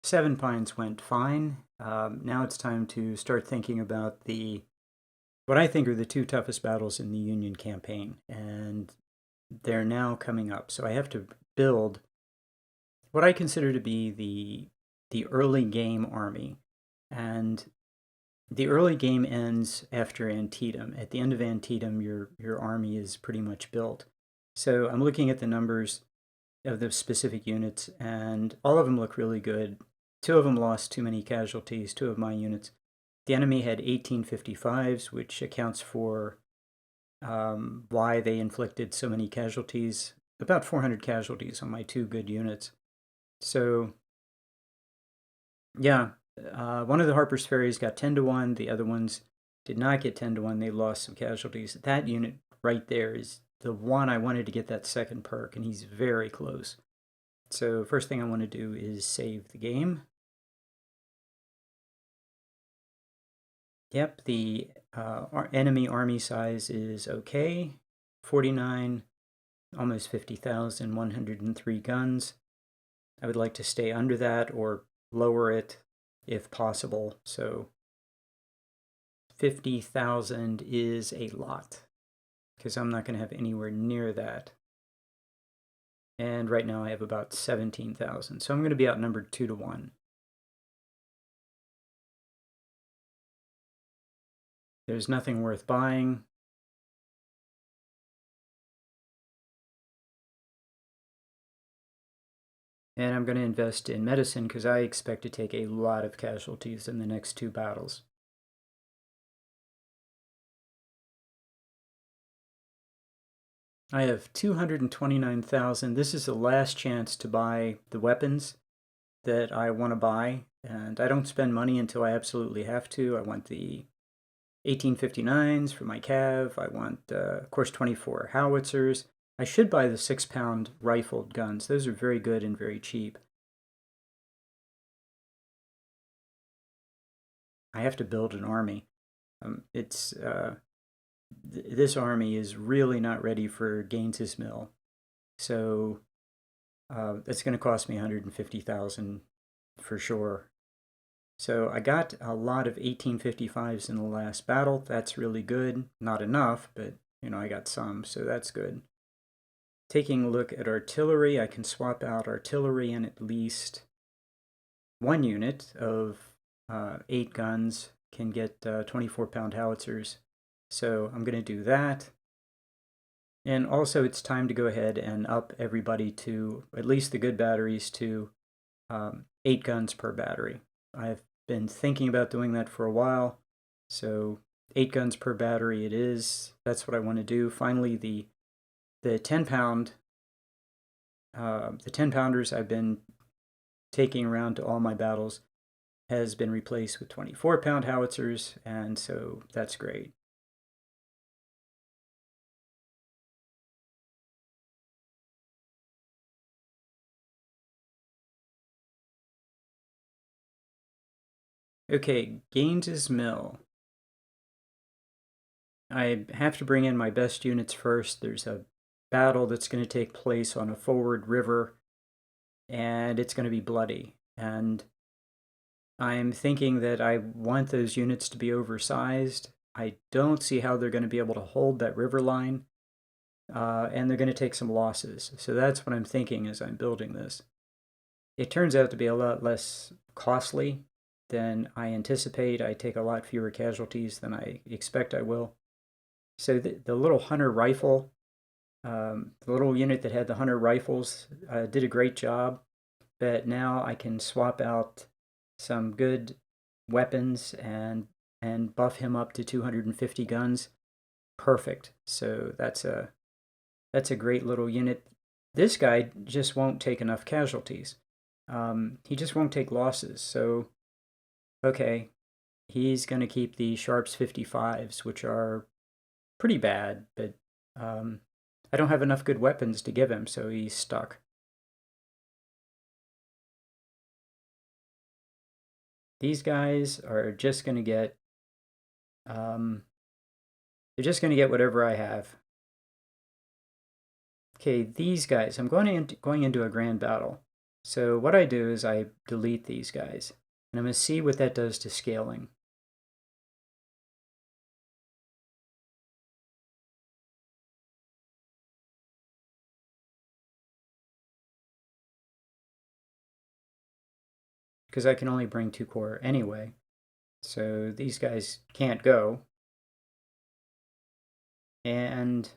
Seven Pines went fine. Now it's time to start thinking about what I think are the two toughest battles in the Union campaign, and they're now coming up. So I have to build what I consider to be the early game army, and the early game ends after Antietam. At the end of Antietam, your army is pretty much built. So I'm looking at the numbers of the specific units, and all of them look really good. Two of them lost too many casualties, two of my units. The enemy had 1855s, which accounts for why they inflicted so many casualties. About 400 casualties on my two good units. So, yeah, one of the Harper's Ferries got 10 to 1. The other ones did not get 10 to 1. They lost some casualties. That unit right there is the one I wanted to get that second perk, and he's very close. So first thing I want to do is save the game. Yep, the enemy army size is okay. 49, almost 50,000, 103 guns. I would like to stay under that or lower it if possible. So 50,000 is a lot because I'm not going to have anywhere near that. And right now I have about 17,000. So I'm going to be outnumbered 2 to 1. There's nothing worth buying. And I'm going to invest in medicine because I expect to take a lot of casualties in the next two battles. I have 229,000. This is the last chance to buy the weapons that I want to buy, and I don't spend money until I absolutely have to. I want the 1859s for my cav. I want, of course, 24 howitzers. I should buy the 6-pound rifled guns. Those are very good and very cheap. I have to build an army. This army is really not ready for Gaines's Mill. So that's going to cost me 150,000 for sure. So I got a lot of 1855s in the last battle. That's really good. Not enough, but I got some, so that's good. Taking a look at artillery, I can swap out artillery in at least one unit of 8 guns, can get 24-pound howitzers. So I'm going to do that. And also it's time to go ahead and up everybody to, at least the good batteries, to 8 guns per battery. I've been thinking about doing that for a while. So 8 guns per battery it is. That's what I want to do. Finally, the 10-pound, the 10-pounders I've been taking around to all my battles has been replaced with 24-pound howitzers, and so that's great. Okay, Gaines's Mill. I have to bring in my best units first. There's a battle that's going to take place on a forward river, and it's going to be bloody. And I'm thinking that I want those units to be oversized. I don't see how they're going to be able to hold that river line, and they're going to take some losses. So that's what I'm thinking as I'm building this. It turns out to be a lot less costly than I anticipate. I take a lot fewer casualties than I expect I will. So the little hunter rifle, the little unit that had the hunter rifles, did a great job. But now I can swap out some good weapons and buff him up to 250 guns. Perfect. So that's a great little unit. This guy just won't take enough casualties. He just won't take losses. So, okay, he's going to keep the Sharps 55s, which are pretty bad, but I don't have enough good weapons to give him, so he's stuck. These guys are just going to get, they're just going to get whatever I have. Okay, these guys, I'm going into a grand battle. So what I do is I delete these guys, and I'm going to see what that does to scaling. Because I can only bring 2 core anyway. So these guys can't go. And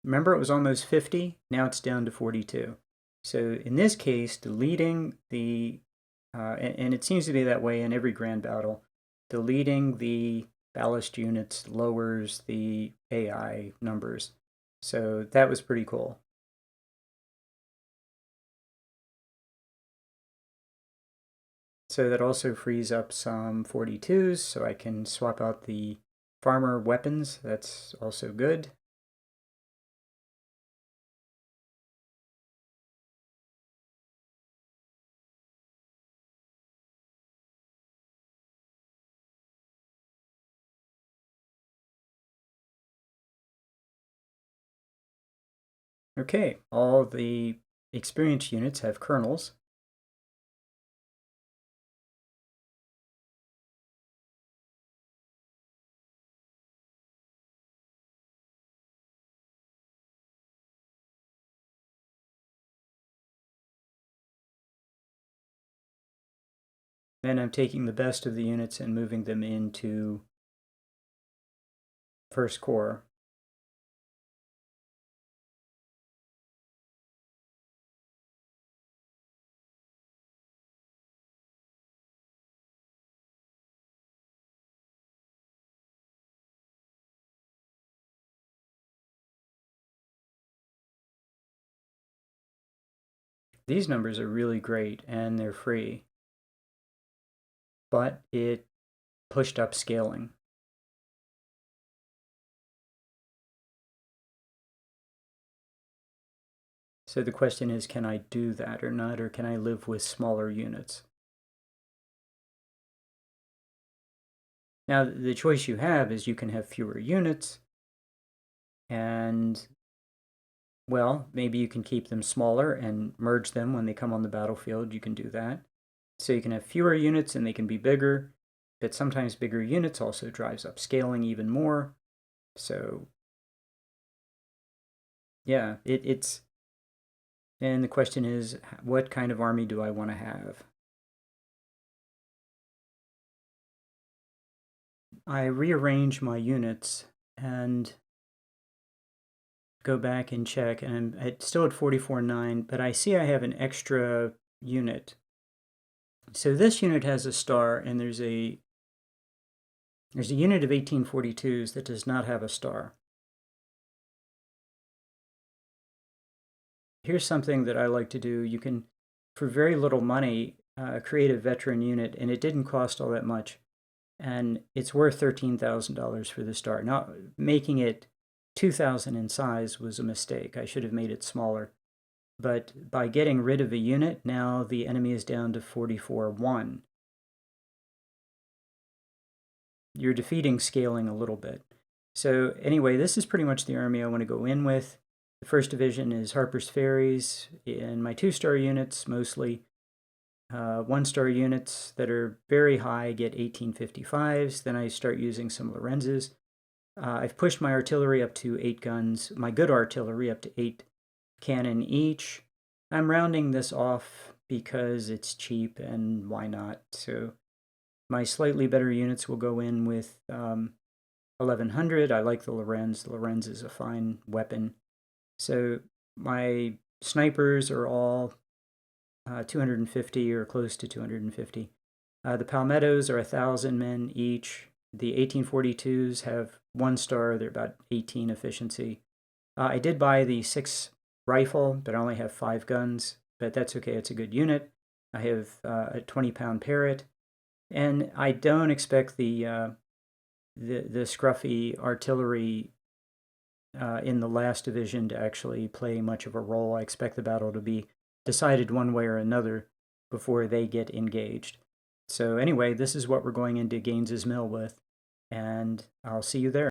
remember, it was almost 50. Now it's down to 42. So in this case, deleting the, and it seems to be that way in every grand battle, deleting the ballast units lowers the AI numbers. So that was pretty cool. So that also frees up some 42s, so I can swap out the farmer weapons. That's also good. Okay, all the experience units have kernels. Then I'm taking the best of the units and moving them into first core. These numbers are really great and they're free, but it pushed up scaling. So the question is, can I do that or not, or can I live with smaller units? Now, the choice you have is you can have fewer units, and, well, maybe you can keep them smaller and merge them when they come on the battlefield. You can do that. So you can have fewer units and they can be bigger, but sometimes bigger units also drives up scaling even more. So, yeah, it's and the question is, what kind of army do I want to have? I rearrange my units and go back and check, and I'm still at 44.9, but I see I have an extra unit. So this unit has a star, and there's a unit of 1842s that does not have a star. Here's something that I like to do. You can, for very little money, create a veteran unit, and it didn't cost all that much. And it's worth $13,000 for the star. Now, making it 2,000 in size was a mistake. I should have made it smaller. But by getting rid of a unit, now the enemy is down to 44.1. You're defeating scaling a little bit. So anyway, this is pretty much the army I want to go in with. The first division is Harper's Ferries, and my 2-star units mostly. 1-star units that are very high get 1855s. Then I start using some Lorenzes. I've pushed my artillery up to 8 guns, my good artillery up to 8 cannon each. I'm rounding this off because it's cheap and why not. So my slightly better units will go in with 1100. I like the Lorenz. The Lorenz is a fine weapon. So my snipers are all 250 or close to 250. The Palmettos are 1,000 men each. The 1842s have 1 star. They're about 18 efficiency. I did buy the 6 rifle, but I only have 5 guns. But that's okay. It's a good unit. I have a 20-pound Parrot, and I don't expect the scruffy artillery in the last division to actually play much of a role. I expect the battle to be decided one way or another before they get engaged. So anyway, this is what we're going into Gaines's Mill with, and I'll see you there.